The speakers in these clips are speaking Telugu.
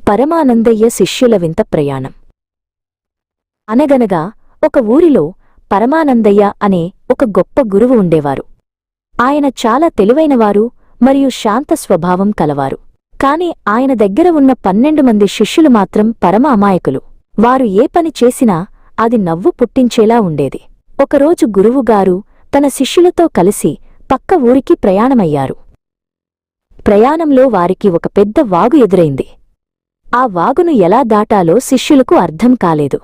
పరమానందయ్య శిష్యుల వింత ప్రయాణం. అనగనగా ఒక ఊరిలో పరమానందయ్య అనే ఒక గొప్ప గురువు ఉండేవారు. ఆయన చాలా తెలివైనవారు మరియు శాంత స్వభావం కలవారు. కాని ఆయన దగ్గర ఉన్న 12 మంది శిష్యులు మాత్రం పరమ అమాయకులు. వారు ఏ పని చేసినా అది నవ్వు పుట్టించేలా ఉండేది. ఒకరోజు గురువుగారు తన శిష్యులతో కలిసి పక్క ఊరికి ప్రయాణమయ్యారు. ప్రయాణంలో వారికి ఒక పెద్ద వాగు ఎదురైంది. ఆ వాగును ఎలా దాటాలో శిష్యులకు అర్థం కాలేదు.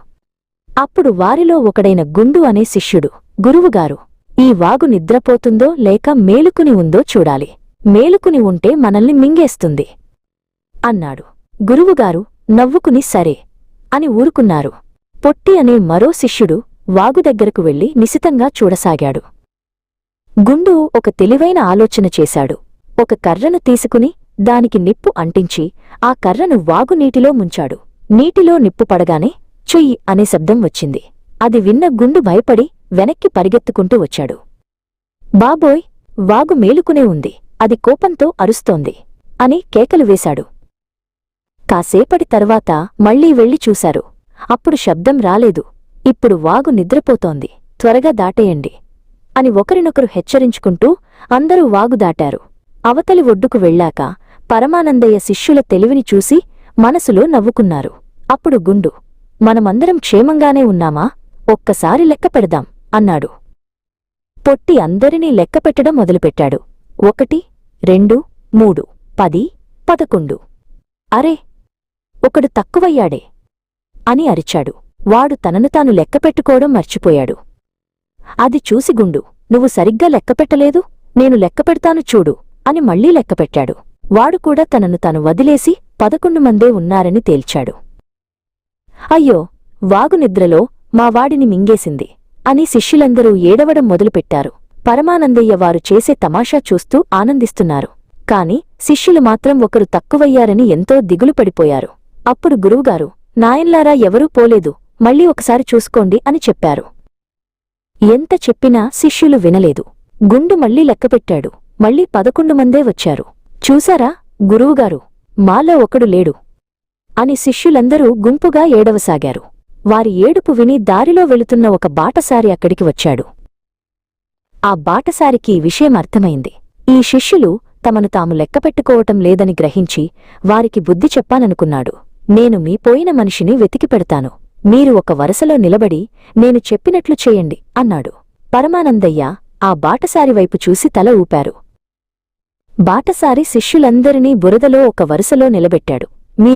అప్పుడు వారిలో ఒకడైన గుండు అనే శిష్యుడు, గురువుగారు, ఈ వాగు నిద్రపోతుందో లేక మేలుకుని ఉందో చూడాలి. మేలుకుని ఉంటే మనల్ని మింగేస్తుంది అన్నాడు. గురువుగారు నవ్వుకుని సరే అని ఊరుకున్నారు. పొట్టి అనే మరో శిష్యుడు వాగు దగ్గరకు వెళ్లి నిశితంగా చూడసాగాడు. గుండు ఒక తెలివైన ఆలోచన చేశాడు. ఒక కర్రను తీసుకుని దానికి నిప్పు అంటించి ఆ కర్రను వాగునీటిలో ముంచాడు. నీటిలో నిప్పు పడగానే చెయ్యి అనే శబ్దం వచ్చింది. అది విన్న గుండు భయపడి వెనక్కి పరిగెత్తుకుంటూ వచ్చాడు. బాబోయ్, వాగు మేలుకునే ఉంది, అది కోపంతో అరుస్తోంది అని కేకలు వేశాడు. కాసేపటి తర్వాత మళ్లీ వెళ్లి చూశారు. అప్పుడు శబ్దం రాలేదు. ఇప్పుడు వాగు నిద్రపోతోంది, త్వరగా దాటేయండి అని ఒకరినొకరు హెచ్చరించుకుంటూ అందరూ వాగు దాటారు. అవతలి ఒడ్డుకు వెళ్ళాక పరమానందయ్య శిష్యుల తెలివిని చూసి మనసులో నవ్వుకున్నారు. అప్పుడు గుండు, మనమందరం క్షేమంగానే ఉన్నామా? ఒక్కసారి లెక్క పెడదాం అన్నాడు. పొట్టి అందరినీ లెక్కపెట్టడం మొదలుపెట్టాడు. 1, 2, 3, 10, 11. అరే, ఒకడు తక్కువయ్యాడే అని అరిచాడు. వాడు తనను తాను లెక్కపెట్టుకోవడం మర్చిపోయాడు. అది చూసి గుండు, నువ్వు సరిగ్గా లెక్కపెట్టలేదు, నేను లెక్కపెడతాను చూడు అని మళ్లీ లెక్కపెట్టాడు. వాడు కూడా తనను తాను వదిలేసి 11 మందే ఉన్నారని తేల్చాడు. అయ్యో, వాగు నిద్రలో మా వాడిని మింగేసింది అని శిష్యులందరూ ఏడవడం మొదలుపెట్టారు. పరమానందయ్య వారు చేసే తమాషా చూస్తూ ఆనందిస్తున్నారు. కాని శిష్యులు మాత్రం ఒకరు తక్కువయ్యారని ఎంతో దిగులు పడిపోయారు. అప్పుడు గురువుగారు, నాయన్లారా ఎవరూ పోలేదు, మళ్లీ ఒకసారి చూసుకోండి అని చెప్పారు. ఎంత చెప్పినా శిష్యులు వినలేదు. గుండు మళ్లీ లెక్కపెట్టాడు. మళ్లీ 11 మందే వచ్చారు. చూశారా గురువుగారు, మాలో ఒకడు లేడు అని శిష్యులందరూ గుంపుగా ఏడవసాగారు. వారి ఏడుపు విని దారిలో వెళుతున్న ఒక బాటసారి అక్కడికి వచ్చాడు. ఆ బాటసారికి విషయం అర్థమైంది. ఈ శిష్యులు తమను తాము లెక్కపెట్టుకోవటం లేదని గ్రహించి వారికి బుద్ధి చెప్పాలనుకున్నాడు. నేను మీ పోయిన మనిషిని వెతికిపెడతాను, మీరు ఒక వరసలో నిలబడి నేను చెప్పినట్లు చేయండి అన్నాడు. పరమానందయ్య ఆ బాటసారి వైపు చూసి తల ఊపారు. బాటసారి శిష్యులందరినీ బురదలో ఒక వరుసలో నిలబెట్టాడు.